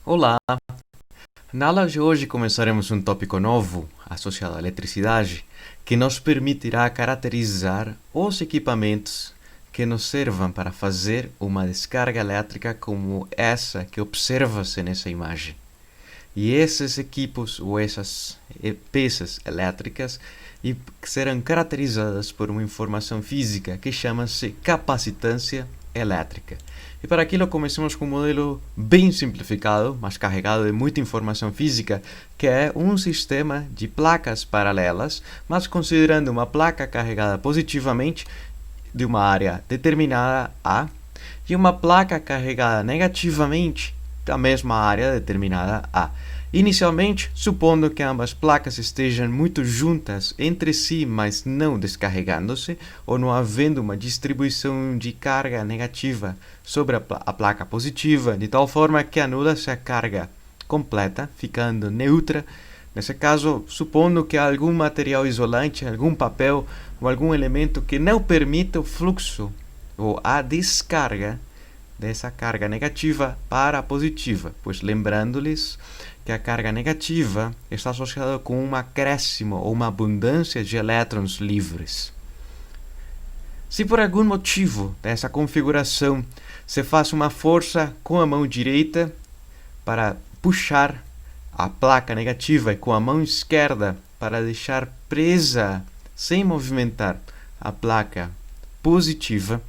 Olá! Na aula de hoje começaremos um tópico novo associado à eletricidade que nos permitirá caracterizar os equipamentos que nos servam para fazer uma descarga elétrica como essa que observa-se nessa imagem. E esses equipos ou essas peças elétricas serão caracterizadas por uma informação física que chama-se capacitância elétrica. E para aquilo comecemos com um modelo bem simplificado, mas carregado de muita informação física, que é um sistema de placas paralelas, mas considerando uma placa carregada positivamente de uma área determinada A e uma placa carregada negativamente da mesma área determinada A. Inicialmente, supondo que ambas placas estejam muito juntas entre si, mas não descarregando-se, ou não havendo uma distribuição de carga negativa sobre a placa positiva, de tal forma que anula-se a carga completa, ficando neutra. Nesse caso, supondo que há algum material isolante, algum papel ou algum elemento que não permita o fluxo ou a descarga dessa carga negativa para a positiva, pois lembrando-lhes que a carga negativa está associada com um acréscimo ou uma abundância de elétrons livres. Se por algum motivo dessa configuração se faz uma força com a mão direita para puxar a placa negativa e com a mão esquerda para deixar presa, sem movimentar, a placa positiva,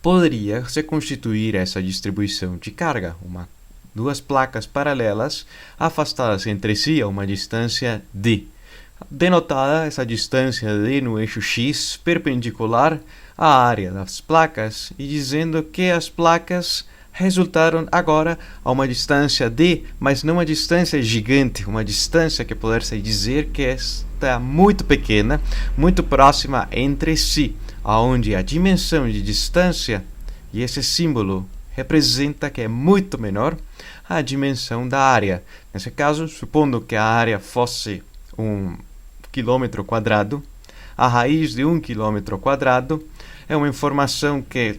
poderia se constituir essa distribuição de carga, duas placas paralelas afastadas entre si a uma distância d. Denotada essa distância d no eixo x perpendicular à área das placas e dizendo que as placas resultaram agora a uma distância d, mas não uma distância gigante, uma distância que poder-se dizer que está muito pequena, muito próxima entre si, onde a dimensão de distância, e esse símbolo representa que é muito menor a dimensão da área. Nesse caso, supondo que a área fosse 1 quilômetro quadrado, a raiz de 1 quilômetro quadrado é uma informação que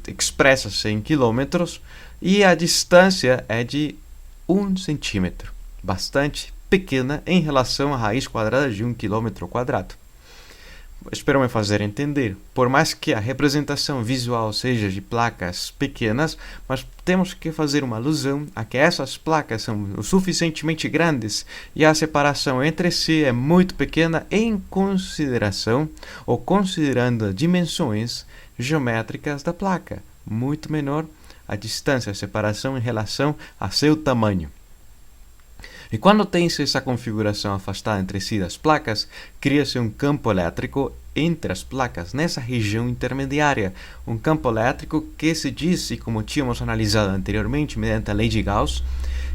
expressa-se em quilômetros e a distância é de 1 centímetro, bastante pequena em relação à raiz quadrada de 1 quilômetro quadrado. Espero me fazer entender. Por mais que a representação visual seja de placas pequenas, mas temos que fazer uma alusão a que essas placas são o suficientemente grandes e a separação entre si é muito pequena em consideração ou considerando as dimensões geométricas da placa, muito menor a distância, a separação em relação a seu tamanho. E quando tem-se essa configuração afastada entre si das placas, cria-se um campo elétrico entre as placas, nessa região intermediária. Um campo elétrico que se diz, e como tínhamos analisado anteriormente, mediante a lei de Gauss,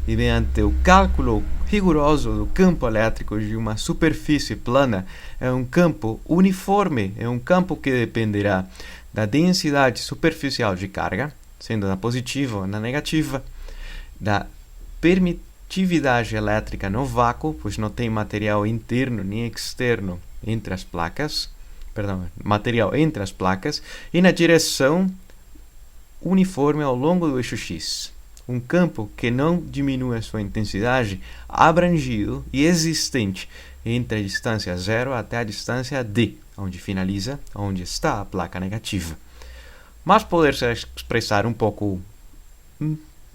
e mediante o cálculo rigoroso do campo elétrico de uma superfície plana, é um campo uniforme, é um campo que dependerá da densidade superficial de carga, sendo na positiva ou na negativa, da permitividade elétrica no vácuo, pois não tem material interno nem externo entre as placas, material entre as placas, e na direção uniforme ao longo do eixo X. Um campo que não diminui a sua intensidade, abrangido e existente entre a distância 0 até a distância d, onde finaliza, onde está a placa negativa. Mas poder-se expressar um pouco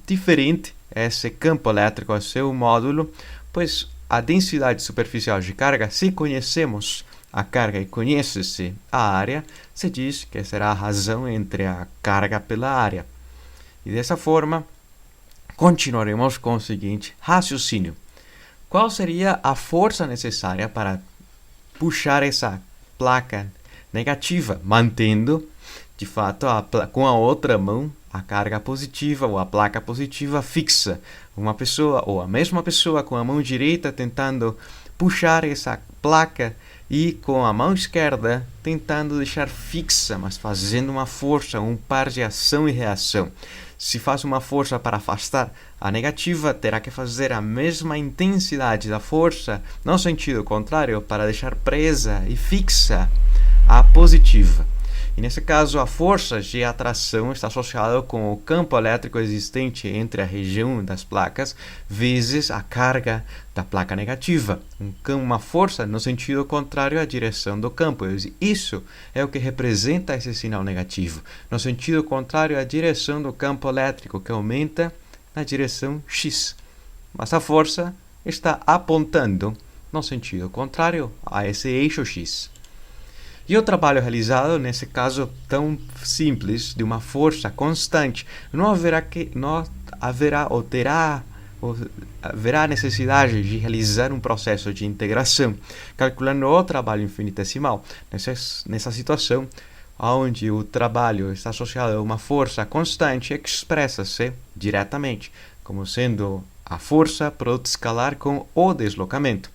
diferente esse campo elétrico a seu módulo, pois a densidade superficial de carga, se conhecemos a carga e conhece-se a área, se diz que será a razão entre a carga pela área. E dessa forma, continuaremos com o seguinte raciocínio. Qual seria a força necessária para puxar essa placa negativa, mantendo, de fato, com a outra mão, a carga positiva ou a placa positiva fixa? Uma pessoa ou a mesma pessoa com a mão direita tentando puxar essa placa e com a mão esquerda tentando deixar fixa, mas fazendo uma força, um par de ação e reação. Se faz uma força para afastar a negativa, terá que fazer a mesma intensidade da força, no sentido contrário, para deixar presa e fixa a positiva. E nesse caso, a força de atração está associada com o campo elétrico existente entre a região das placas vezes a carga da placa negativa. Uma força no sentido contrário à direção do campo. Isso é o que representa esse sinal negativo, no sentido contrário à direção do campo elétrico, que aumenta na direção X. Mas a força está apontando no sentido contrário a esse eixo X. E o trabalho realizado, nesse caso tão simples, de uma força constante, não haverá necessidade de realizar um processo de integração, calculando o trabalho infinitesimal. Nessa situação, onde o trabalho está associado a uma força constante, expressa-se diretamente, como sendo a força produto escalar com o deslocamento,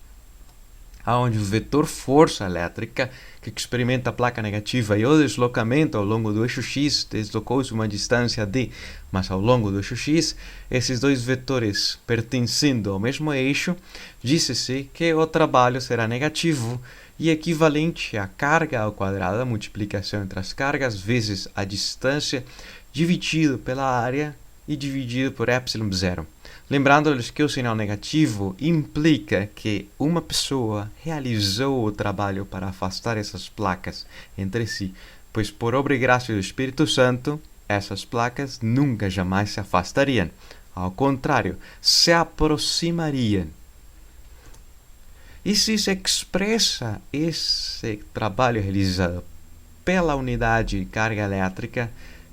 onde o vetor força elétrica que experimenta a placa negativa e o deslocamento ao longo do eixo X deslocou-se uma distância d, mas ao longo do eixo X, esses dois vetores pertencendo ao mesmo eixo, disse-se que o trabalho será negativo e equivalente à carga ao quadrado, a multiplicação entre as cargas, vezes a distância, dividido pela área e dividido por ε0. Lembrando-lhes que o sinal negativo implica que uma pessoa realizou o trabalho para afastar essas placas entre si, pois por obra e graça do Espírito Santo, essas placas nunca jamais se afastariam. Ao contrário, se aproximariam. E se expressa esse trabalho realizado pela unidade de carga elétrica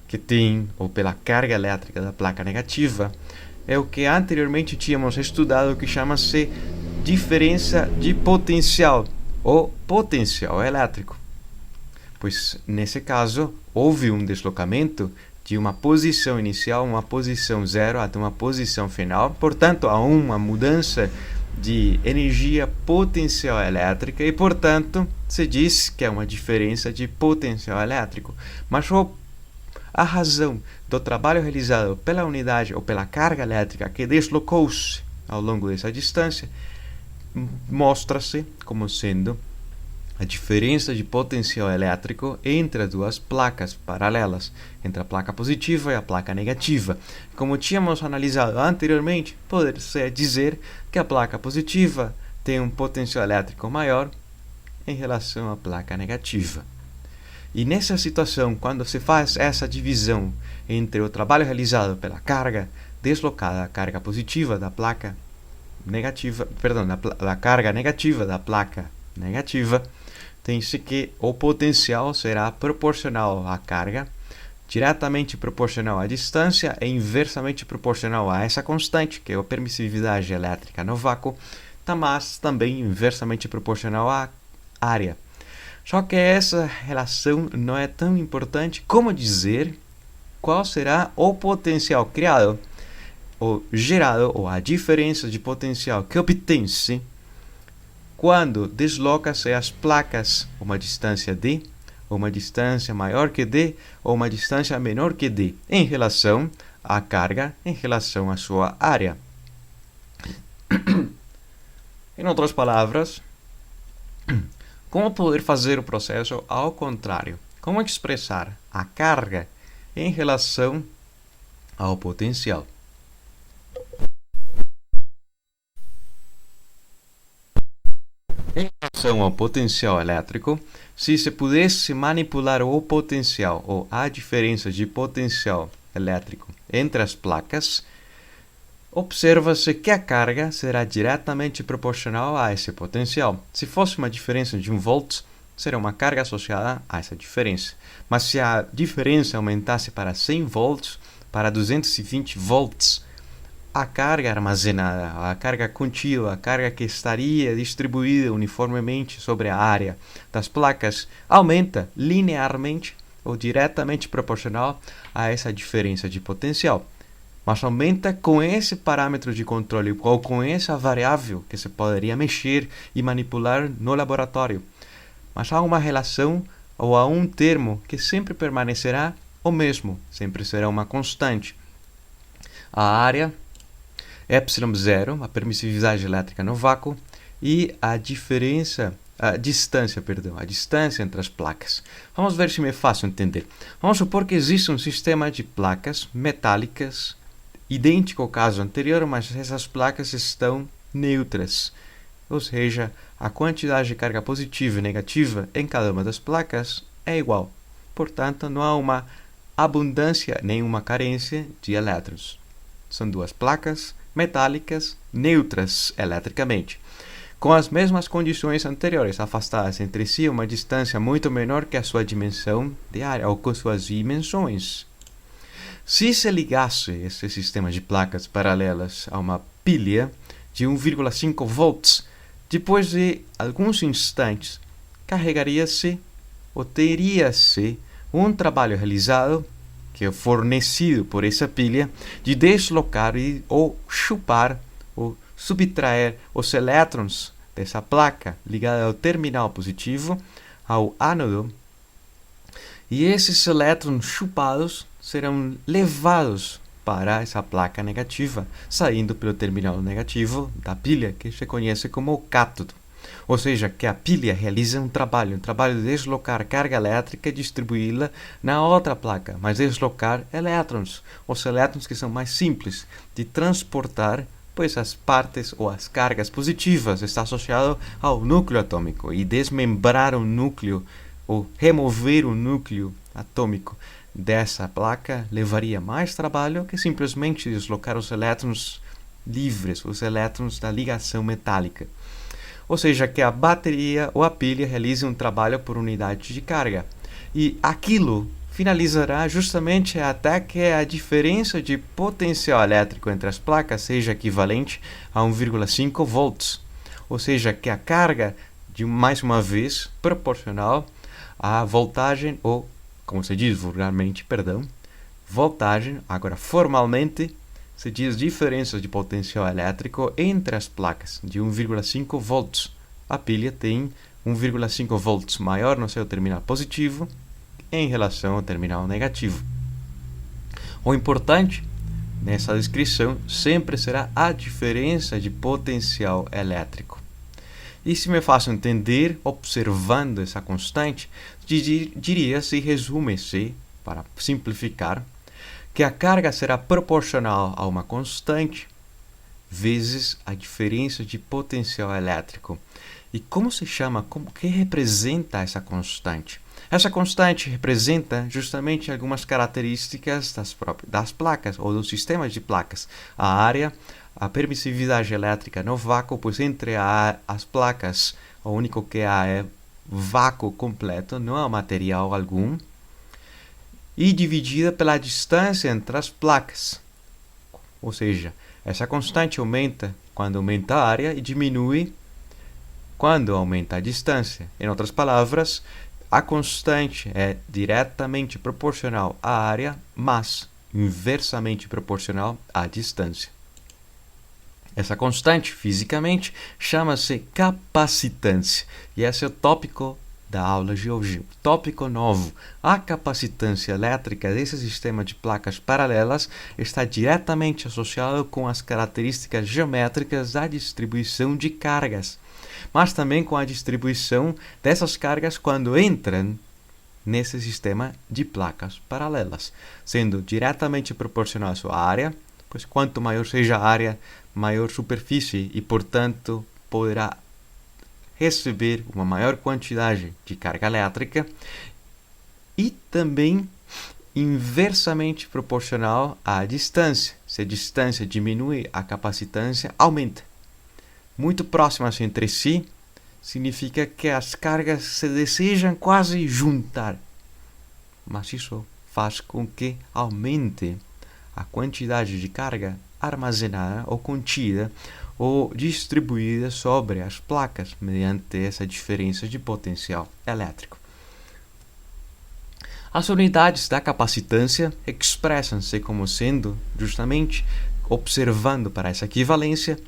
que tem, ou pela carga elétrica da placa negativa, é o que anteriormente tínhamos estudado, que chama-se diferença de potencial, ou potencial elétrico. Pois, nesse caso, houve um deslocamento de uma posição inicial, uma posição zero, até uma posição final. Portanto, há uma mudança de energia potencial elétrica e, portanto, se diz que é uma diferença de potencial elétrico. Mas a razão do trabalho realizado pela unidade ou pela carga elétrica que deslocou-se ao longo dessa distância mostra-se como sendo a diferença de potencial elétrico entre as duas placas paralelas, entre a placa positiva e a placa negativa. Como tínhamos analisado anteriormente, pode-se dizer que a placa positiva tem um potencial elétrico maior em relação à placa negativa. E nessa situação, quando se faz essa divisão entre o trabalho realizado pela carga deslocada, a carga positiva da placa negativa, da carga negativa da placa negativa, tem-se que o potencial será proporcional à carga, diretamente proporcional à distância e inversamente proporcional a essa constante, que é a permissividade elétrica no vácuo, mas também inversamente proporcional à área. Só que essa relação não é tão importante como dizer qual será o potencial criado ou gerado, ou a diferença de potencial que obtém-se quando desloca-se as placas uma distância d, ou uma distância maior que d, ou uma distância menor que d, em relação à carga, em relação à sua área. Em outras palavras, como poder fazer o processo ao contrário? Como expressar a carga em relação ao potencial? Em relação ao potencial elétrico, se pudesse manipular o potencial ou a diferença de potencial elétrico entre as placas, observa-se que a carga será diretamente proporcional a esse potencial. Se fosse uma diferença de 1 volt, será uma carga associada a essa diferença. Mas se a diferença aumentasse para 100 volts, para 220 volts, a carga armazenada, a carga contínua, a carga que estaria distribuída uniformemente sobre a área das placas, aumenta linearmente ou diretamente proporcional a essa diferença de potencial. Mas aumenta com esse parâmetro de controle, ou com essa variável que se poderia mexer e manipular no laboratório. Mas há uma relação, ou há um termo que sempre permanecerá o mesmo, sempre será uma constante. A área ε0, a permissividade elétrica no vácuo, e a diferença a distância entre as placas. Vamos ver se me é fácil entender. Vamos supor que existe um sistema de placas metálicas idêntico ao caso anterior, mas essas placas estão neutras. Ou seja, a quantidade de carga positiva e negativa em cada uma das placas é igual. Portanto, não há uma abundância nem uma carência de elétrons. São duas placas metálicas neutras eletricamente, com as mesmas condições anteriores, afastadas entre si a uma distância muito menor que a sua dimensão de área, ou com suas dimensões. Se se ligasse esse sistema de placas paralelas a uma pilha de 1,5 volts, depois de alguns instantes, carregaria-se ou teria-se um trabalho realizado, que é fornecido por essa pilha, de deslocar ou chupar ou subtrair os elétrons dessa placa ligada ao terminal positivo, ao ánodo, e esses elétrons chupados serão levados para essa placa negativa, saindo pelo terminal negativo da pilha, que se conhece como o cátodo. Ou seja, que a pilha realiza um trabalho de deslocar carga elétrica e distribuí-la na outra placa, mas deslocar elétrons, os elétrons que são mais simples de transportar, pois as partes ou as cargas positivas está associado ao núcleo atômico, e desmembrar o núcleo ou remover o núcleo atômico dessa placa levaria mais trabalho que simplesmente deslocar os elétrons livres, os elétrons da ligação metálica. Ou seja, que a bateria ou a pilha realiza um trabalho por unidade de carga. E aquilo finalizará justamente até que a diferença de potencial elétrico entre as placas seja equivalente a 1,5 volts. Ou seja, que a carga, mais uma vez, proporcional à voltagem, ou, como se diz vulgarmente, voltagem, agora formalmente, se diz diferença de potencial elétrico entre as placas, de 1,5 volts. A pilha tem 1,5 volts maior no seu terminal positivo em relação ao terminal negativo. O importante nessa descrição sempre será a diferença de potencial elétrico. E se me faço entender, observando essa constante, diria-se, resume-se, para simplificar, que a carga será proporcional a uma constante vezes a diferença de potencial elétrico. E como se chama, que representa essa constante? Essa constante representa justamente algumas características das placas ou do sistema de placas. A área, a permissividade elétrica no vácuo, pois entre as placas o único que há é vácuo completo, não há material algum, e dividida pela distância entre as placas. Ou seja, essa constante aumenta quando aumenta a área e diminui quando aumenta a distância. Em outras palavras, a constante é diretamente proporcional à área, mas inversamente proporcional à distância. Essa constante, fisicamente, chama-se capacitância, e esse é o tópico da aula de hoje. Tópico novo. A capacitância elétrica desse sistema de placas paralelas está diretamente associada com as características geométricas da distribuição de cargas, mas também com a distribuição dessas cargas quando entram nesse sistema de placas paralelas, sendo diretamente proporcional à sua área, pois quanto maior seja a área, maior superfície e, portanto, poderá receber uma maior quantidade de carga elétrica, e também inversamente proporcional à distância. Se a distância diminui, a capacitância aumenta. Muito próximas entre si significa que as cargas se desejam quase juntar, mas isso faz com que aumente a quantidade de carga armazenada ou contida ou distribuída sobre as placas mediante essa diferença de potencial elétrico. As unidades da capacitância expressam-se como sendo, justamente, observando para essa equivalência,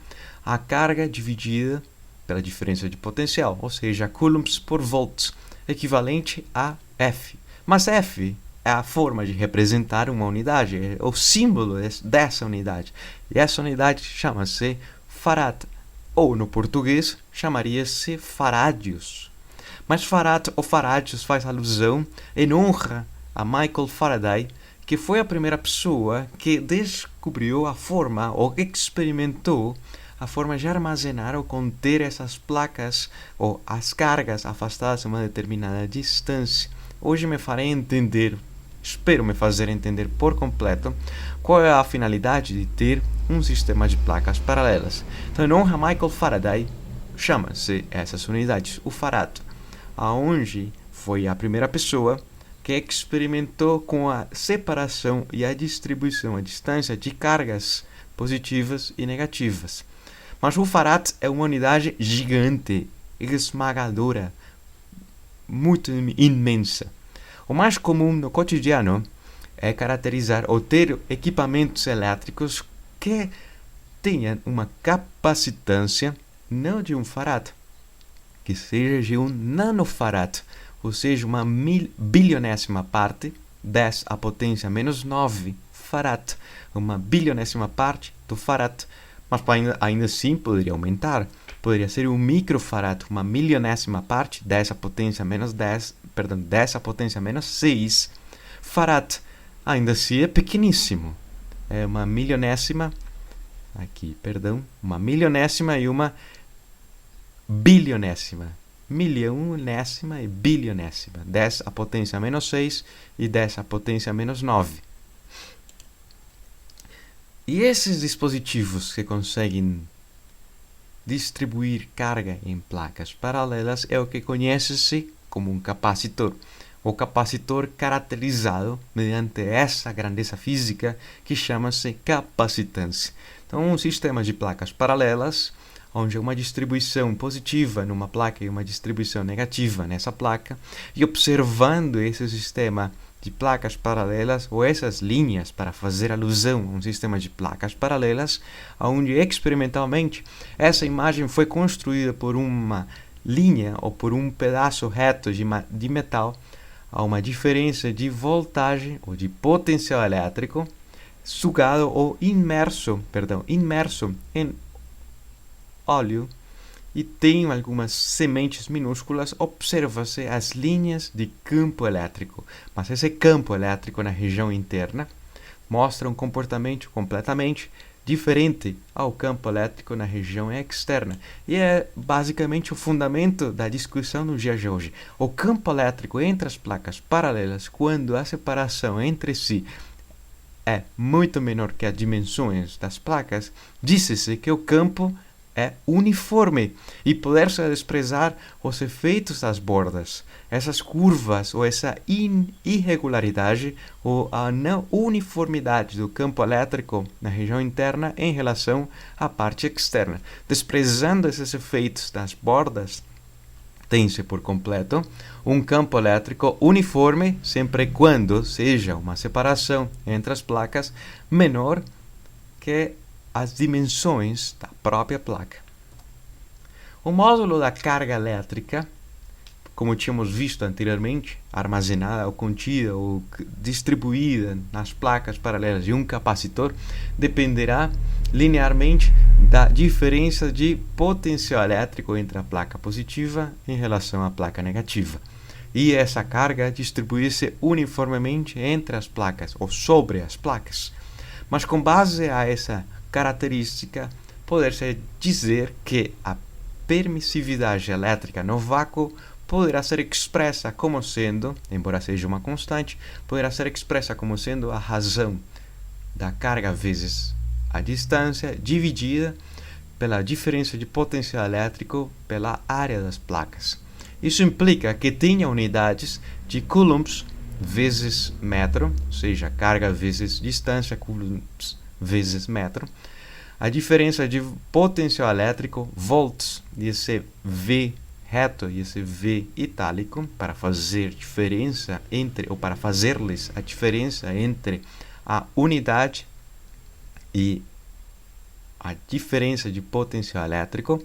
a carga dividida pela diferença de potencial, ou seja, coulombs por volts, equivalente a F. Mas F é a forma de representar uma unidade, é o símbolo dessa unidade. E essa unidade chama-se farad, ou no português chamaria-se farádios. Mas farad ou farádios faz alusão em honra a Michael Faraday, que foi a primeira pessoa que descobriu a forma ou experimentou a forma de armazenar ou conter essas placas ou as cargas afastadas a uma determinada distância. Hoje me farei entender, espero me fazer entender por completo, qual é a finalidade de ter um sistema de placas paralelas. Então, em honra a Michael Faraday, chama-se essas unidades o farad, aonde foi a primeira pessoa que experimentou com a separação e a distribuição à distância de cargas positivas e negativas. Mas o farad é uma unidade gigante, esmagadora, muito imensa. O mais comum no cotidiano é caracterizar ou ter equipamentos elétricos que tenham uma capacitância não de um farad, que seja de um nanofarad, ou seja, uma bilionésima parte, 10 à potência menos 9 farad, uma bilionésima parte do farad, mas ainda assim poderia aumentar. Poderia ser um microfarad, uma milionésima parte, 10 à potência menos 10 à potência menos 6 farad. Ainda assim é pequeníssimo. É uma milionésima, uma milionésima e uma bilionésima. Milionésima e bilionésima. 10 à potência menos 6 e 10 à potência menos 9. E esses dispositivos que conseguem distribuir carga em placas paralelas é o que conhece-se como um capacitor. O capacitor caracterizado mediante essa grandeza física que chama-se capacitância. Então, um sistema de placas paralelas, onde há uma distribuição positiva numa placa e uma distribuição negativa nessa placa, e observando esse sistema de placas paralelas, ou essas linhas para fazer alusão a um sistema de placas paralelas, onde experimentalmente essa imagem foi construída por uma linha ou por um pedaço reto de metal a uma diferença de voltagem ou de potencial elétrico sugado ou imerso em óleo, e tem algumas sementes minúsculas, observa-se as linhas de campo elétrico. Mas esse campo elétrico na região interna mostra um comportamento completamente diferente ao campo elétrico na região externa. E é basicamente o fundamento da discussão no dia de hoje. O campo elétrico entre as placas paralelas, quando a separação entre si é muito menor que as dimensões das placas, disse-se que o campo é uniforme e poder-se desprezar os efeitos das bordas, essas curvas ou essa irregularidade ou a não uniformidade do campo elétrico na região interna em relação à parte externa. Desprezando esses efeitos das bordas, tem-se por completo um campo elétrico uniforme sempre quando seja uma separação entre as placas menor que as dimensões da própria placa. O módulo da carga elétrica, como tínhamos visto anteriormente, armazenada ou contida ou distribuída nas placas paralelas de um capacitor, dependerá linearmente da diferença de potencial elétrico entre a placa positiva em relação à placa negativa. E essa carga distribui-se uniformemente entre as placas ou sobre as placas. Mas com base a essa característica, poder-se dizer que a permissividade elétrica no vácuo poderá ser expressa como sendo, embora seja uma constante, poderá ser expressa como sendo a razão da carga vezes a distância dividida pela diferença de potencial elétrico pela área das placas. Isso implica que tenha unidades de coulombs vezes metro, ou seja, carga vezes distância, coulombs vezes metro. A diferença de potencial elétrico, volts, e esse V reto e esse V itálico, para fazer diferença entre, ou para fazer-lhes a diferença entre a unidade e a diferença de potencial elétrico.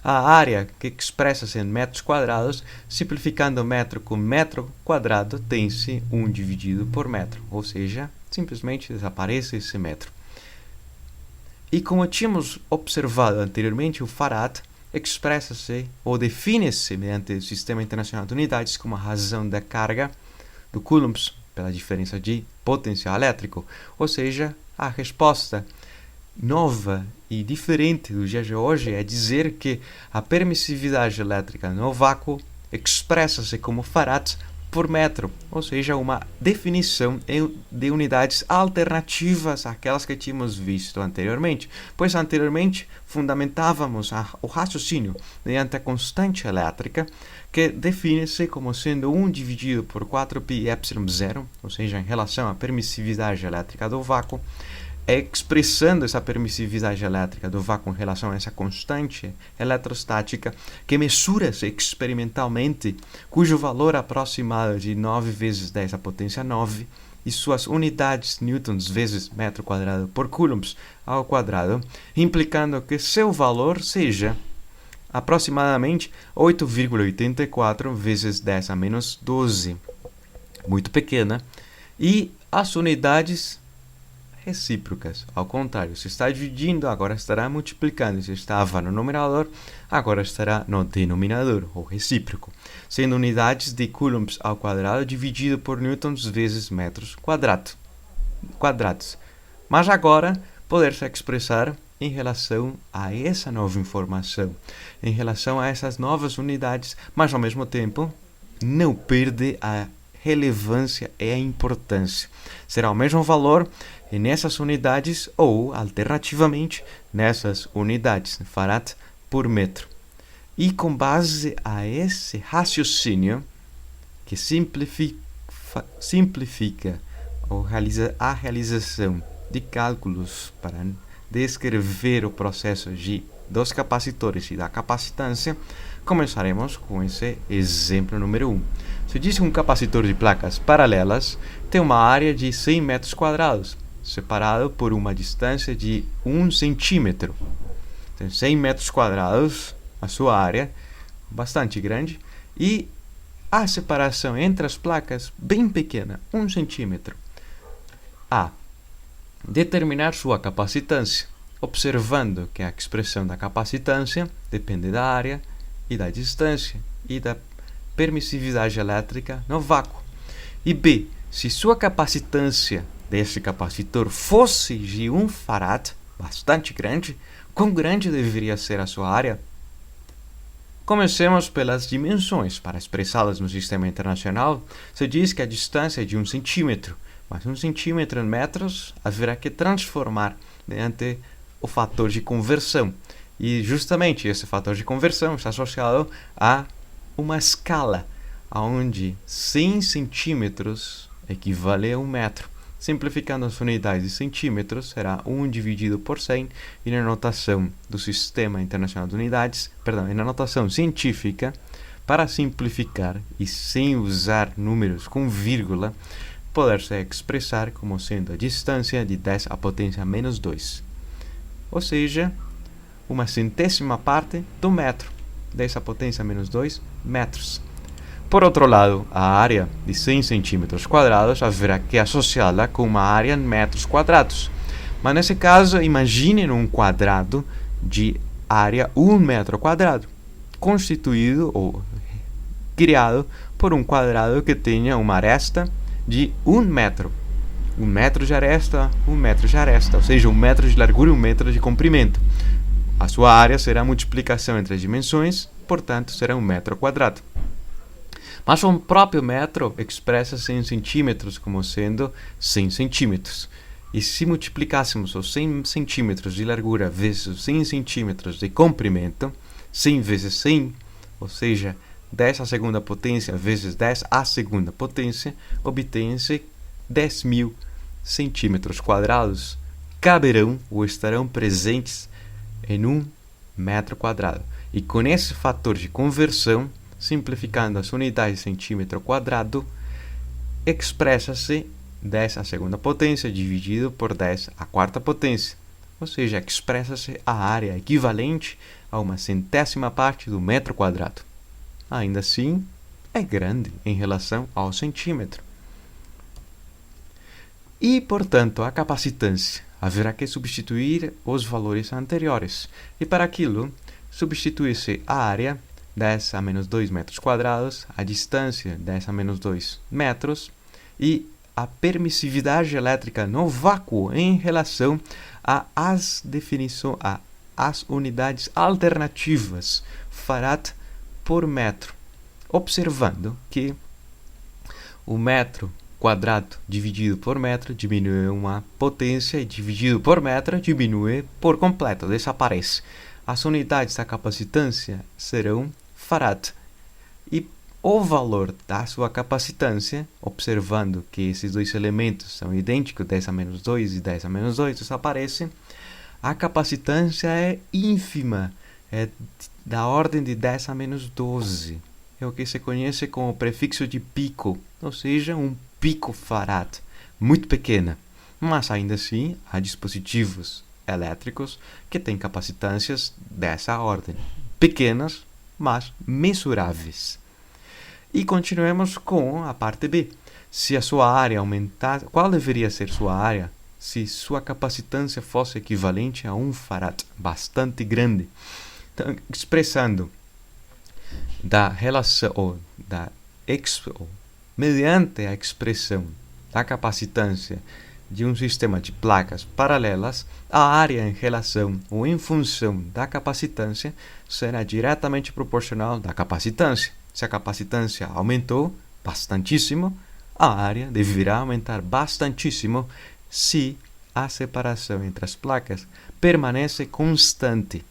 A área que expressa-se em metros quadrados, simplificando metro com metro quadrado, tem-se 1 dividido por metro, ou seja, simplesmente desaparece esse metro. E como tínhamos observado anteriormente, o Farad expressa-se ou define-se mediante o Sistema Internacional de Unidades como a razão da carga do coulombs pela diferença de potencial elétrico, ou seja, a resposta nova e diferente do dia de hoje é dizer que a permissividade elétrica no vácuo expressa-se como farads por metro, ou seja, uma definição de unidades alternativas àquelas que tínhamos visto anteriormente, pois anteriormente fundamentávamos o raciocínio mediante a constante elétrica, que define-se como sendo 1 dividido por 4π epsilon zero, ou seja, em relação à permissividade elétrica do vácuo, expressando essa permissividade elétrica do vácuo em relação a essa constante eletrostática que mensura-se experimentalmente, cujo valor aproximado é de 9 vezes 10 à potência 9 e suas unidades newtons vezes metro quadrado por coulombs ao quadrado, implicando que seu valor seja aproximadamente 8,84 vezes 10 a menos 12, muito pequena, e as unidades recíprocas. Ao contrário, se está dividindo, agora estará multiplicando. Se estava no numerador, agora estará no denominador, ou recíproco, sendo unidades de coulombs ao quadrado dividido por newtons vezes metros quadrados. Mas agora poder-se expressar em relação a essa nova informação, em relação a essas novas unidades, mas ao mesmo tempo não perde a relevância e a importância. Será o mesmo valor nessas unidades ou, alternativamente, nessas unidades, farad por metro. E com base a esse raciocínio, que simplifica a realização de cálculos para descrever o processo dos capacitores e da capacitância, começaremos com esse exemplo número 1. Se diz que um capacitor de placas paralelas tem uma área de 100 metros quadrados, separado por uma distância de 1 centímetro. Tem 100 metros quadrados, a sua área, bastante grande, e a separação entre as placas bem pequena, 1 centímetro. A. Determinar sua capacitância, observando que a expressão da capacitância depende da área e da distância e da permissividade elétrica no vácuo. E B. Se sua capacitância desse capacitor fosse de 1 farad, bastante grande, quão grande deveria ser a sua área? Comecemos pelas dimensões. Para expressá-las no sistema internacional, se diz que a distância é de 1 centímetro, mas 1 centímetro em metros haverá que transformar mediante o fator de conversão. E justamente esse fator de conversão está associado a uma escala, onde 100 centímetros equivale a 1 metro. Simplificando as unidades de centímetros, será 1 dividido por 100, e na notação do Sistema Internacional de Unidades, e na notação científica, para simplificar e sem usar números com vírgula, poder-se expressar como sendo a distância de 10 à potência menos 2. Ou seja, uma centésima parte do metro. 10 à potência menos 2 metros. Por outro lado, a área de 100 centímetros quadrados haverá que associá-la com uma área em metros quadrados. Mas nesse caso, imaginem um quadrado de área 1 metro quadrado, constituído ou criado por um quadrado que tenha uma aresta de 1 metro. 1 metro de aresta, 1 metro de aresta, ou seja, 1 metro de largura e 1 metro de comprimento. A sua área será a multiplicação entre as dimensões, portanto, será 1 metro quadrado. Mas o próprio metro expressa-se em centímetros como sendo 100 centímetros. E se multiplicássemos os 100 centímetros de largura vezes os 100 centímetros de comprimento, 100 vezes 100, ou seja, 10 à segunda potência vezes 10 à segunda potência, obtém-se 10.000 centímetros quadrados, caberão ou estarão presentes em 1 metro quadrado. E com esse fator de conversão, simplificando as unidades de centímetro quadrado, expressa-se 10 à segunda potência dividido por 10 à quarta potência, ou seja, expressa-se a área equivalente a uma centésima parte do metro quadrado. Ainda assim, é grande em relação ao centímetro. E, portanto, a capacitância, haverá que substituir os valores anteriores. E para aquilo, substitui-se a área 10 a menos 2 metros quadrados, a distância 10 a menos 2 metros e a permissividade elétrica no vácuo em relação às unidades alternativas, farad por metro, observando que o metro quadrado dividido por metro diminui uma potência e dividido por metro diminui por completo, desaparece. As unidades da capacitância serão farad. E o valor da sua capacitância, observando que esses dois elementos são idênticos, 10 a menos 2 e 10 a menos 2 desaparecem, a capacitância é ínfima, é da ordem de 10 a menos 12. É o que se conhece como o prefixo de pico, ou seja, um picofarad, muito pequena. Mas ainda assim, há dispositivos elétricos que têm capacitâncias dessa ordem, pequenas, mas mensuráveis. E continuemos com a parte B. Se a sua área aumentar, qual deveria ser sua área se sua capacitância fosse equivalente a um farad, bastante grande? Então, expressando da relação, mediante a expressão da capacitância de um sistema de placas paralelas, a área em relação ou em função da capacitância será diretamente proporcional da capacitância. Se a capacitância aumentou bastantíssimo, a área deverá aumentar bastantíssimo se a separação entre as placas permanece constante.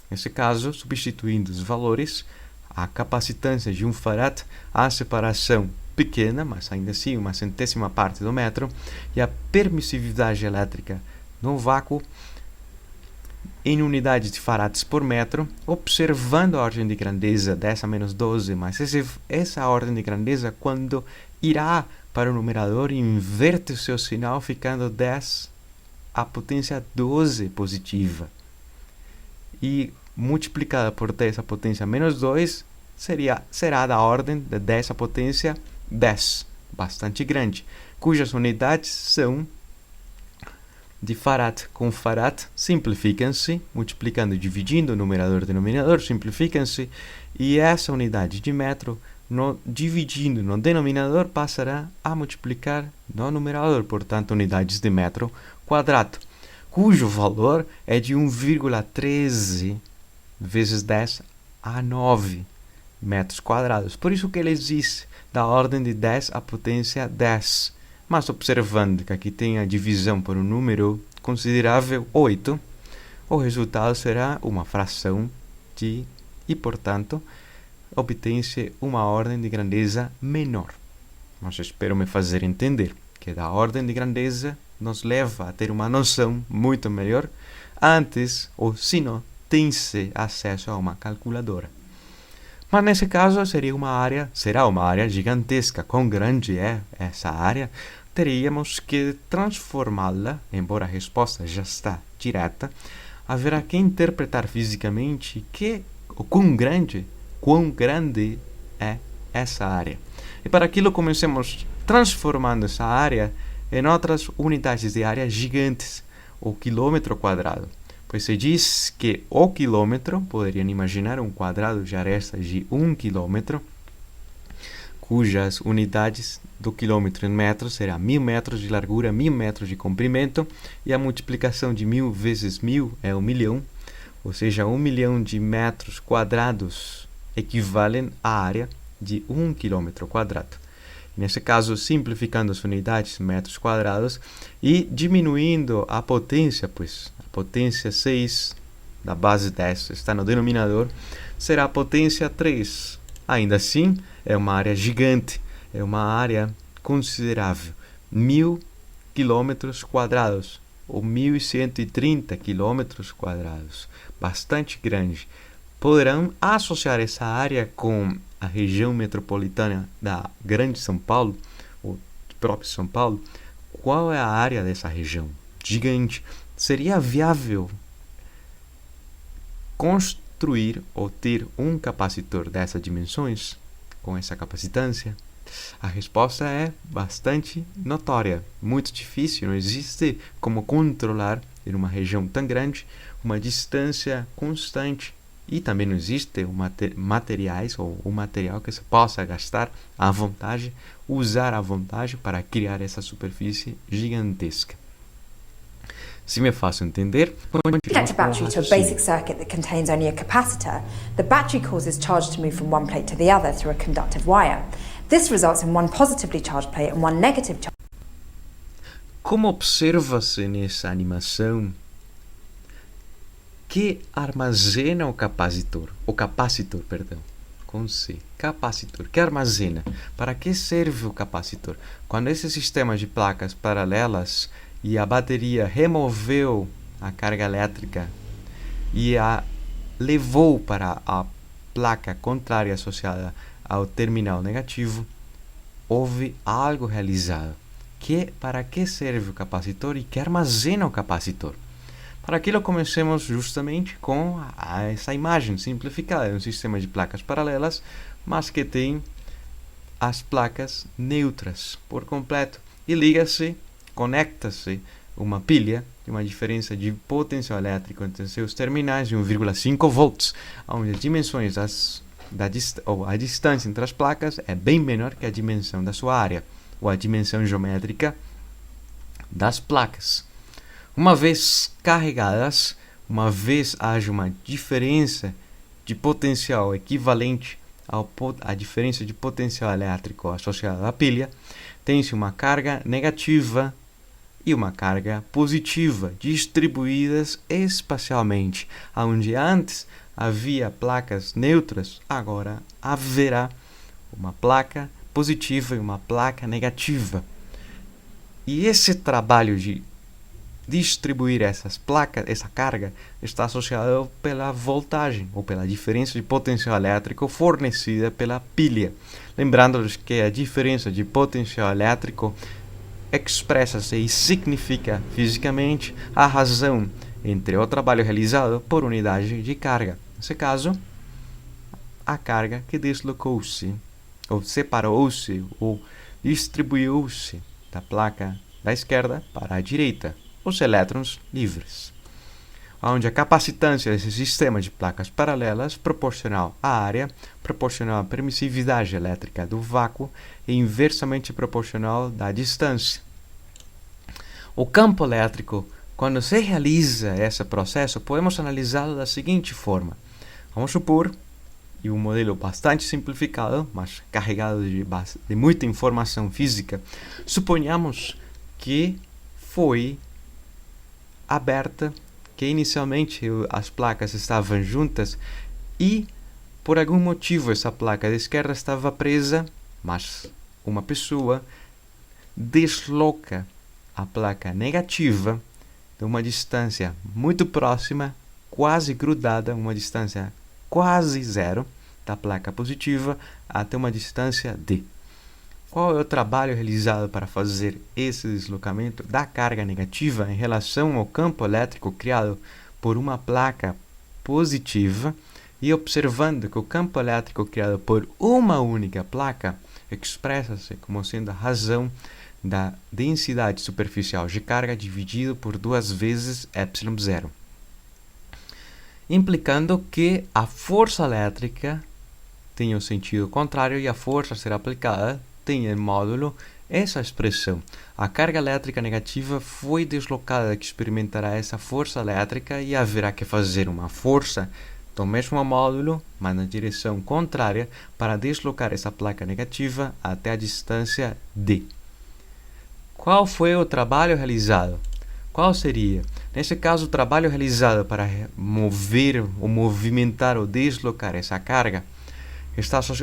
Nesse caso, substituindo os valores, a capacitância de um farad, a separação pequena, mas ainda assim uma centésima parte do metro, e a permissividade elétrica no vácuo em unidades de farads por metro, observando a ordem de grandeza 10 a menos 12, mas essa ordem de grandeza, quando irá para o numerador, inverte o seu sinal, ficando 10 a potência 12 positiva. E multiplicada por 10 a potência menos 2, será da ordem de 10 a potência 10, bastante grande, cujas unidades são de farad com farad, simplificam-se, multiplicando e dividindo o numerador e denominador, simplificam-se, e essa unidade de metro, dividindo no denominador, passará a multiplicar no numerador, portanto, unidades de metro quadrado, cujo valor é de 1,13 vezes 10 a 9 metros quadrados. Por isso que ele diz da ordem de 10 à potência 10. Mas observando que aqui tem a divisão por um número considerável 8, o resultado será uma fração e, portanto, obtém-se uma ordem de grandeza menor. Mas espero me fazer entender que da ordem de grandeza nos leva a ter uma noção muito melhor antes, ou se não, tem-se acesso a uma calculadora. Mas nesse caso será uma área gigantesca. Quão grande é essa área? Teríamos que transformá-la, embora a resposta já está direta, haverá que interpretar fisicamente quão grande é essa área. E para aquilo comecemos transformando essa área em outras unidades de área gigantes, o quilômetro quadrado. Pois se diz que o quilômetro, poderiam imaginar um quadrado de arestas de 1 quilômetro, cujas unidades do quilômetro em metros será 1000 metros de largura, 1000 metros de comprimento, e a multiplicação de 1000 vezes 1000 é 1 milhão, ou seja, 1 milhão de metros quadrados equivalem à área de 1 quilômetro quadrado. Nesse caso, simplificando as unidades, metros quadrados, e diminuindo a potência, pois a potência 6 da base 10 está no denominador, será a potência 3. Ainda assim, é uma área gigante, é uma área considerável. 1000 quilômetros quadrados, ou 1130 quilômetros quadrados, bastante grande. Poderão associar essa área com a região metropolitana da Grande São Paulo, ou próprio São Paulo. Qual é a área dessa região? Gigante. Seria viável construir ou ter um capacitor dessas dimensões, com essa capacitância? A resposta é bastante notória, muito difícil. Não existe como controlar, em uma região tão grande, uma distância constante. E também não existe materiais ou o material que se possa gastar à vontade, usar à vontade para criar essa superfície gigantesca. Se me faço entender, connect a battery to a basic circuit that contains only a capacitor, the battery causes charge to move from one plate to the other through a conductive wire. This results in one positively charged plate and one negative charge. Como observa-se nessa animação que armazena o capacitor, com C, capacitor, que armazena. Para que serve o capacitor? Quando esse sistema de placas paralelas e a bateria removeu a carga elétrica e a levou para a placa contrária associada ao terminal negativo, houve algo realizado. Para que serve o capacitor e que armazena o capacitor? Para aquilo, comecemos justamente com essa imagem simplificada. É um sistema de placas paralelas, mas que tem as placas neutras por completo. E conecta-se uma pilha de uma diferença de potencial elétrico entre seus terminais de 1,5 volts, onde as dimensões a distância entre as placas é bem menor que a dimensão da sua área, ou a dimensão geométrica das placas. Uma vez carregadas, uma vez haja uma diferença de potencial equivalente à diferença de potencial elétrico associada à pilha, tem-se uma carga negativa e uma carga positiva distribuídas espacialmente. Onde antes havia placas neutras, agora haverá uma placa positiva e uma placa negativa. E esse trabalho de distribuir essas placas, essa carga, está associado pela voltagem ou pela diferença de potencial elétrico fornecida pela pilha. Lembrando-lhes que a diferença de potencial elétrico expressa-se e significa fisicamente a razão entre o trabalho realizado por unidade de carga. Nesse caso, a carga que deslocou-se, ou separou-se, ou distribuiu-se da placa da esquerda para a direita, os elétrons livres, onde a capacitância desse sistema de placas paralelas proporcional à área, proporcional à permissividade elétrica do vácuo e inversamente proporcional da distância. O campo elétrico, quando se realiza esse processo, podemos analisá-lo da seguinte forma. Vamos supor, e um modelo bastante simplificado, mas carregado de muita informação física, suponhamos que foi aberta, que inicialmente as placas estavam juntas e por algum motivo essa placa da esquerda estava presa, mas uma pessoa desloca a placa negativa de uma distância muito próxima, quase grudada, uma distância quase zero da placa positiva até uma distância D. Qual é o trabalho realizado para fazer esse deslocamento da carga negativa em relação ao campo elétrico criado por uma placa positiva e observando que o campo elétrico criado por uma única placa expressa-se como sendo a razão da densidade superficial de carga dividido por 2 vezes ε0, implicando que a força elétrica tem o sentido contrário e a força a ser aplicada tem em módulo essa expressão. A carga elétrica negativa foi deslocada, que experimentará essa força elétrica e haverá que fazer uma força do mesmo módulo, mas na direção contrária, para deslocar essa placa negativa até a distância D. Qual foi o trabalho realizado? Qual seria? Nesse caso, o trabalho realizado para mover ou movimentar ou deslocar essa carga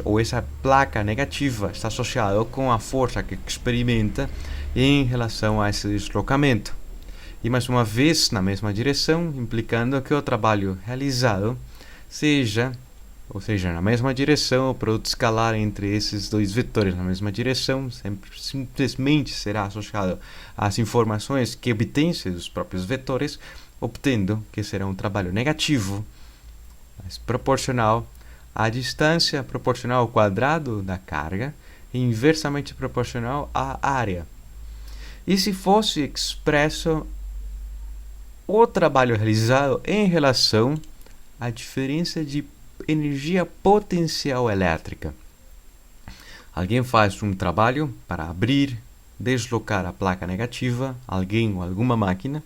ou essa placa negativa está associada com a força que experimenta em relação a esse deslocamento. E mais uma vez na mesma direção, implicando que o trabalho realizado seja na mesma direção, o produto escalar entre esses dois vetores na mesma direção simplesmente será associado às informações que obtêm-se dos próprios vetores, obtendo que será um trabalho negativo, mas proporcional à distância, proporcional ao quadrado da carga, é inversamente proporcional à área. E se fosse expresso o trabalho realizado em relação à diferença de energia potencial elétrica. Alguém faz um trabalho para abrir, deslocar a placa negativa, alguém ou alguma máquina,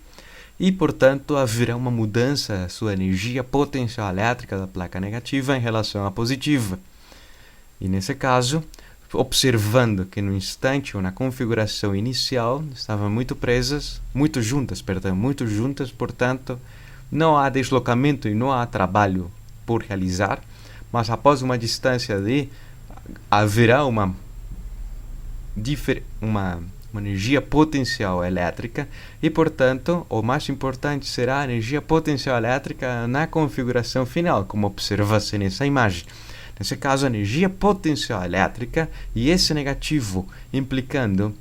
e, portanto, haverá uma mudança da sua energia potencial elétrica da placa negativa em relação à positiva. E, nesse caso, observando que no instante ou na configuração inicial estavam muito juntas, portanto, não há deslocamento e não há trabalho por realizar, mas após uma distância haverá uma energia potencial elétrica e, portanto, o mais importante será a energia potencial elétrica na configuração final, como observa-se nessa imagem. Nesse caso, a energia potencial elétrica e esse negativo, implicando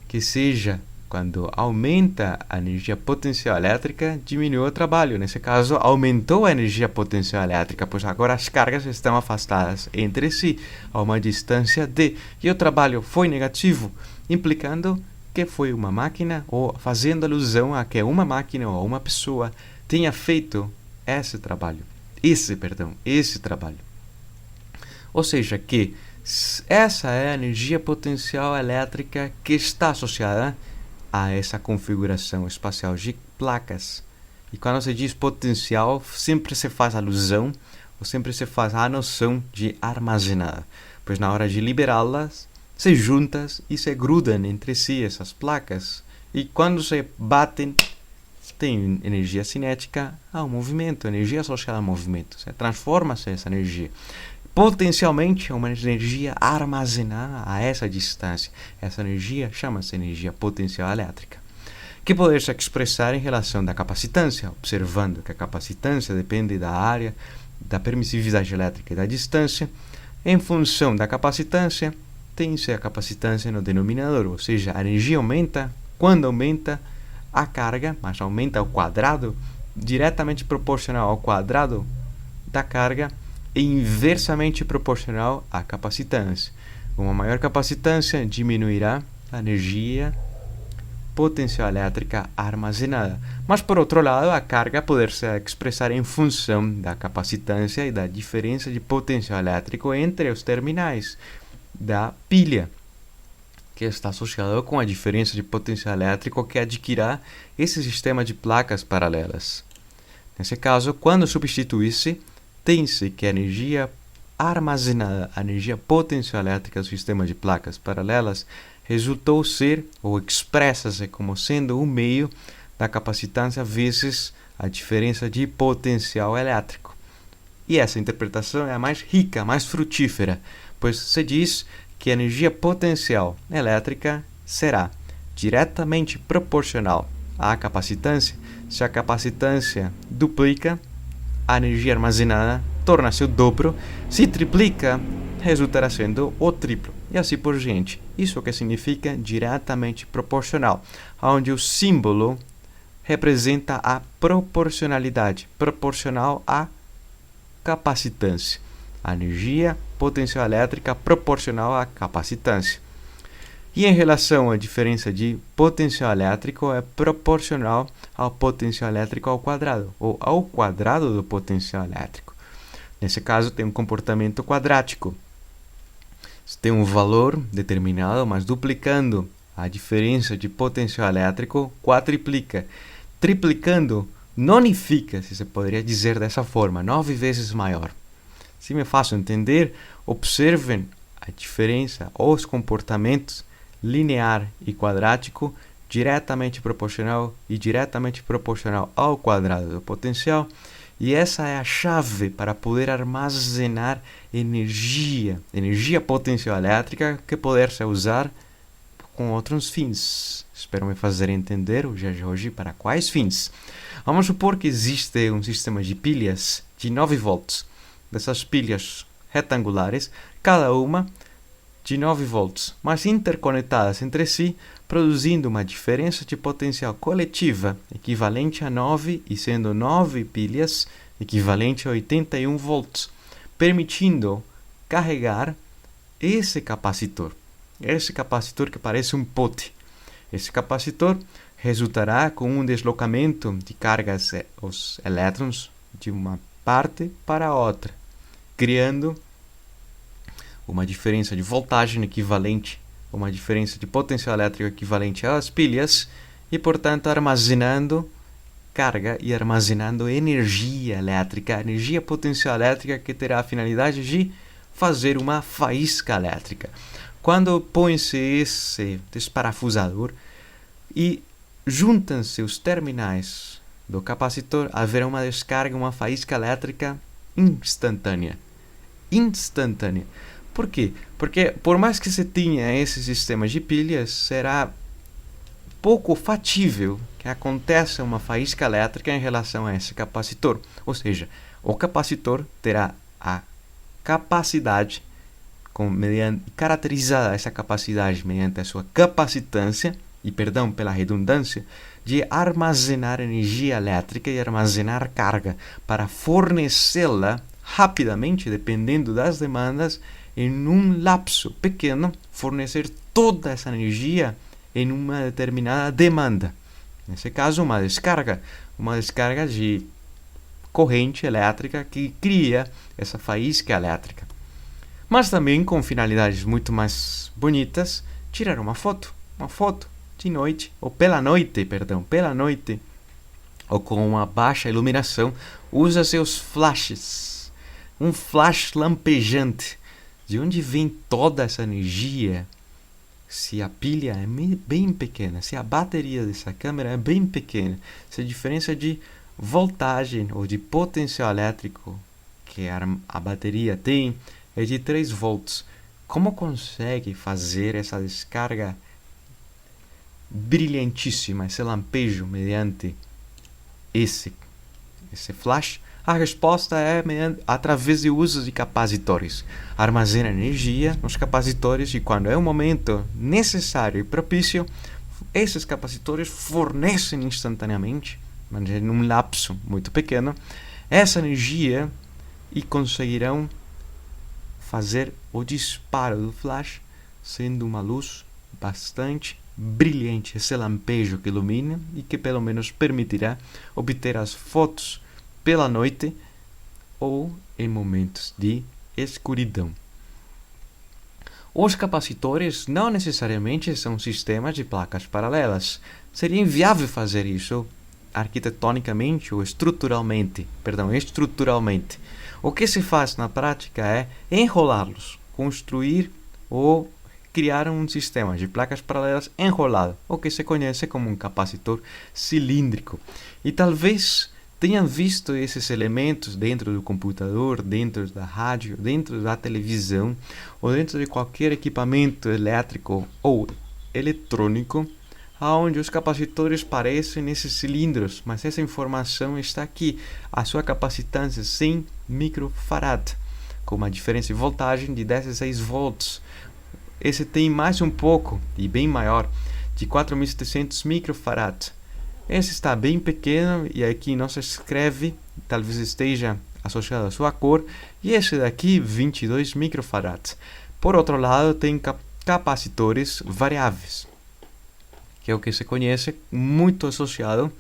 que seja quando aumenta a energia potencial elétrica, diminui o trabalho. Nesse caso, aumentou a energia potencial elétrica, pois agora as cargas estão afastadas entre si a uma distância d. E o trabalho foi negativo, implicando que foi uma máquina, ou fazendo alusão a que uma máquina ou uma pessoa tenha feito esse trabalho. Ou seja, que essa é a energia potencial elétrica que está associada a essa configuração espacial de placas. E quando se diz potencial, sempre se faz alusão, ou sempre se faz a noção de armazenada, pois na hora de liberá-las, se juntam e se grudam entre si essas placas, e quando se batem, tem energia cinética ao movimento, energia associada ao movimento, transforma-se essa energia. Potencialmente é uma energia armazenada a essa distância. Essa energia chama-se energia potencial elétrica, que pode se expressar em relação da capacitância, observando que a capacitância depende da área, da permissividade elétrica e da distância. Em função da capacitância, tem-se a capacitância no denominador, ou seja, a energia aumenta quando aumenta a carga, mas aumenta ao quadrado, diretamente proporcional ao quadrado da carga, e inversamente proporcional à capacitância. Uma maior capacitância diminuirá a energia potencial elétrica armazenada. Mas, por outro lado, a carga poder se expressar em função da capacitância e da diferença de potencial elétrico entre os terminais da pilha, que está associado com a diferença de potencial elétrico que adquirirá esse sistema de placas paralelas. Nesse caso, quando substituir-se, tem-se que a energia armazenada, a energia potencial elétrica do sistema de placas paralelas, resultou ser, ou expressa-se como sendo o meio da capacitância vezes a diferença de potencial elétrico. E essa interpretação é a mais rica, mais frutífera, pois se diz que a energia potencial elétrica será diretamente proporcional à capacitância. Se a capacitância duplica, a energia armazenada torna-se o dobro, se triplica, resultará sendo o triplo, e assim por diante. Isso que significa diretamente proporcional, onde o símbolo representa a proporcionalidade, proporcional à capacitância. A energia potencial elétrica proporcional à capacitância. E em relação à diferença de potencial elétrico, é proporcional ao potencial elétrico ao quadrado, ou ao quadrado do potencial elétrico. Nesse caso, tem um comportamento quadrático. Se tem um valor determinado, mas duplicando a diferença de potencial elétrico, quadriplica. Triplicando, nonifica, se poderia dizer dessa forma, 9 vezes maior. Se me faço entender, observem a diferença, os comportamentos linear e quadrático, diretamente proporcional e diretamente proporcional ao quadrado do potencial, e essa é a chave para poder armazenar energia potencial elétrica que poder ser usar com outros fins. Espero me fazer entender hoje para quais fins. Vamos supor que existe um sistema de pilhas de 9 volts. Dessas pilhas retangulares, cada uma de 9 volts, mas interconectadas entre si, produzindo uma diferença de potencial coletiva equivalente a 9 e sendo 9 pilhas equivalente a 81 volts, permitindo carregar esse capacitor. esse capacitor que parece um pote. Esse capacitor resultará com um deslocamento de cargas, os elétrons, de uma parte para a outra, criando uma diferença de voltagem equivalente, uma diferença de potencial elétrico equivalente às pilhas e, portanto, armazenando carga e armazenando energia elétrica, energia potencial elétrica que terá a finalidade de fazer uma faísca elétrica. Quando põe-se esse desparafusador e juntam-se os terminais do capacitor, haverá uma descarga, uma faísca elétrica instantânea. Instantânea. Por quê? Porque por mais que se tenha esse sistema de pilhas, será pouco fatível que aconteça uma faísca elétrica em relação a esse capacitor. Ou seja, o capacitor terá a capacidade, caracterizada essa capacidade mediante a sua capacitância, e perdão pela redundância, de armazenar energia elétrica e armazenar carga para fornecê-la rapidamente, dependendo das demandas, em um lapso pequeno, fornecer toda essa energia em uma determinada demanda. Nesse caso, uma descarga de corrente elétrica que cria essa faísca elétrica. Mas também com finalidades muito mais bonitas, tirar uma foto de noite, ou pela noite, ou com uma baixa iluminação, usa seus flashes, um flash lampejante. De onde vem toda essa energia? Se a pilha é bem pequena, se a bateria dessa câmera é bem pequena, se a diferença de voltagem ou de potencial elétrico que a bateria tem é de 3 volts, como consegue fazer essa descarga brilhantíssima, esse lampejo mediante esse flash? A resposta é através do uso de capacitores. Armazena energia nos capacitores e quando é um momento necessário e propício, esses capacitores fornecem instantaneamente, mas em um lapso muito pequeno, essa energia e conseguirão fazer o disparo do flash, sendo uma luz bastante brilhante, esse lampejo que ilumina e que pelo menos permitirá obter as fotos pela noite ou em momentos de escuridão. Os capacitores não necessariamente são sistemas de placas paralelas. Seria inviável fazer isso arquitetonicamente ou estruturalmente. O que se faz na prática é enrolá-los, construir ou criar um sistema de placas paralelas enrolado, o que se conhece como um capacitor cilíndrico. E talvez tenham visto esses elementos dentro do computador, dentro da rádio, dentro da televisão ou dentro de qualquer equipamento elétrico ou eletrônico, onde os capacitores parecem nesses cilindros, mas essa informação está aqui. A sua capacitância 100 microfarad, com uma diferença de voltagem de 16 volts. Esse tem mais um pouco, e bem maior, de 4.700 microfarad. Esse está bem pequeno e aqui não se escreve, talvez esteja associado à sua cor, e esse daqui 22 microfarad. Por outro lado, tem capacitores variáveis, que é o que se conhece muito associado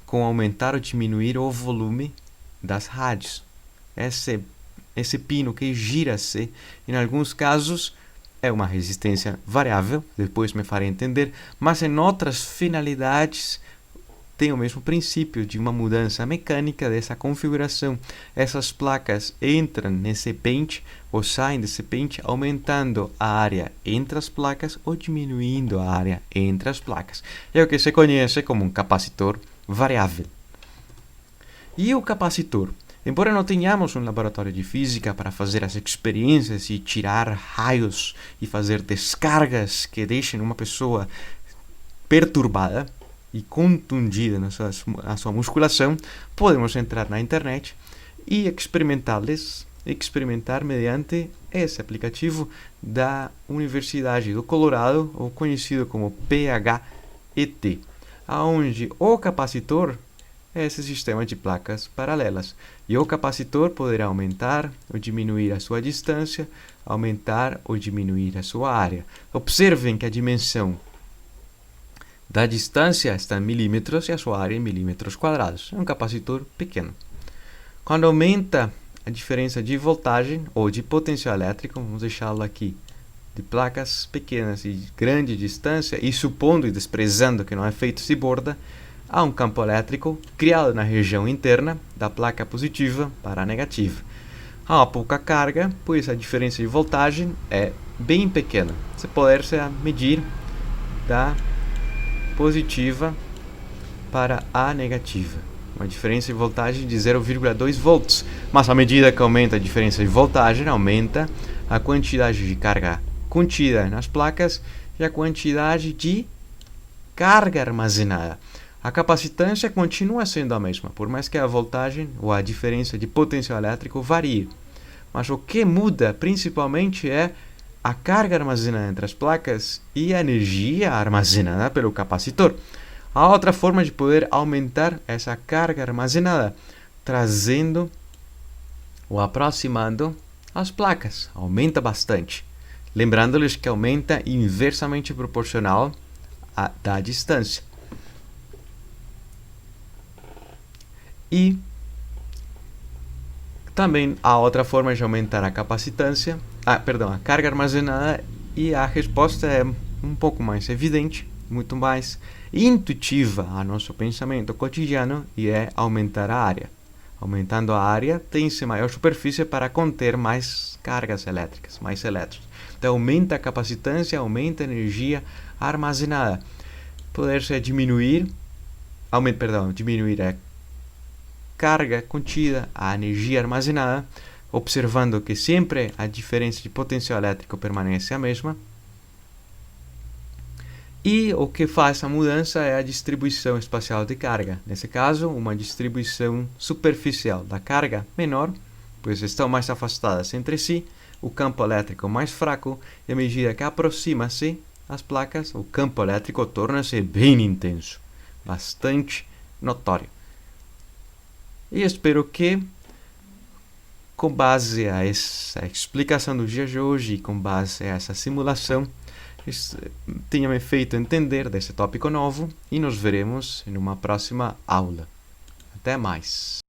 com aumentar ou diminuir o volume das rádios. Esse pino que gira-se, em alguns casos, é uma resistência variável, depois me farei entender, mas em outras finalidades tem o mesmo princípio de uma mudança mecânica dessa configuração. Essas placas entram nesse pente ou saem desse pente, aumentando a área entre as placas ou diminuindo a área entre as placas. É o que se conhece como um capacitor variável. E o capacitor? Embora não tenhamos um laboratório de física para fazer as experiências e tirar raios e fazer descargas que deixem uma pessoa perturbada e contundida na sua musculação, podemos entrar na internet e experimentar mediante esse aplicativo da Universidade do Colorado, ou conhecido como PHET, onde o capacitor é esse sistema de placas paralelas. E o capacitor poderá aumentar ou diminuir a sua distância, aumentar ou diminuir a sua área. Observem que a dimensão da distância está em milímetros e a sua área em milímetros quadrados. É um capacitor pequeno. Quando aumenta a diferença de voltagem ou de potencial elétrico, vamos deixá-lo aqui, de placas pequenas e de grande distância, e supondo e desprezando que não é feito de borda, há um campo elétrico criado na região interna da placa positiva para a negativa. Há uma pouca carga, pois a diferença de voltagem é bem pequena. Você pode medir da positiva para a negativa. Uma diferença de voltagem de 0,2 volts. Mas à medida que aumenta a diferença de voltagem, aumenta a quantidade de carga contida nas placas e a quantidade de carga armazenada. A capacitância continua sendo a mesma, por mais que a voltagem ou a diferença de potencial elétrico varie. Mas o que muda principalmente é a carga armazenada entre as placas e a energia armazenada pelo capacitor. Há outra forma de poder aumentar essa carga armazenada, trazendo ou aproximando as placas. Aumenta bastante. Lembrando-lhes que aumenta inversamente proporcional da distância. E também há outra forma de aumentar a capacitância, a carga armazenada, e a resposta é um pouco mais evidente, muito mais intuitiva a nosso pensamento cotidiano, e é aumentar a área. Aumentando a área, tem-se maior superfície para conter mais cargas elétricas, mais elétrons. Então aumenta a capacitância, aumenta a energia armazenada. Poder-se diminuir a carga contida, a energia armazenada, observando que sempre a diferença de potencial elétrico permanece a mesma. E o que faz a mudança é a distribuição espacial de carga. Nesse caso, uma distribuição superficial da carga menor, pois estão mais afastadas entre si, o campo elétrico mais fraco, e à medida que aproxima-se as placas, o campo elétrico torna-se bem intenso, bastante notório. E espero que, com base a essa explicação do dia de hoje e com base a essa simulação, tenha me feito entender desse tópico novo, e nos veremos em uma próxima aula. Até mais!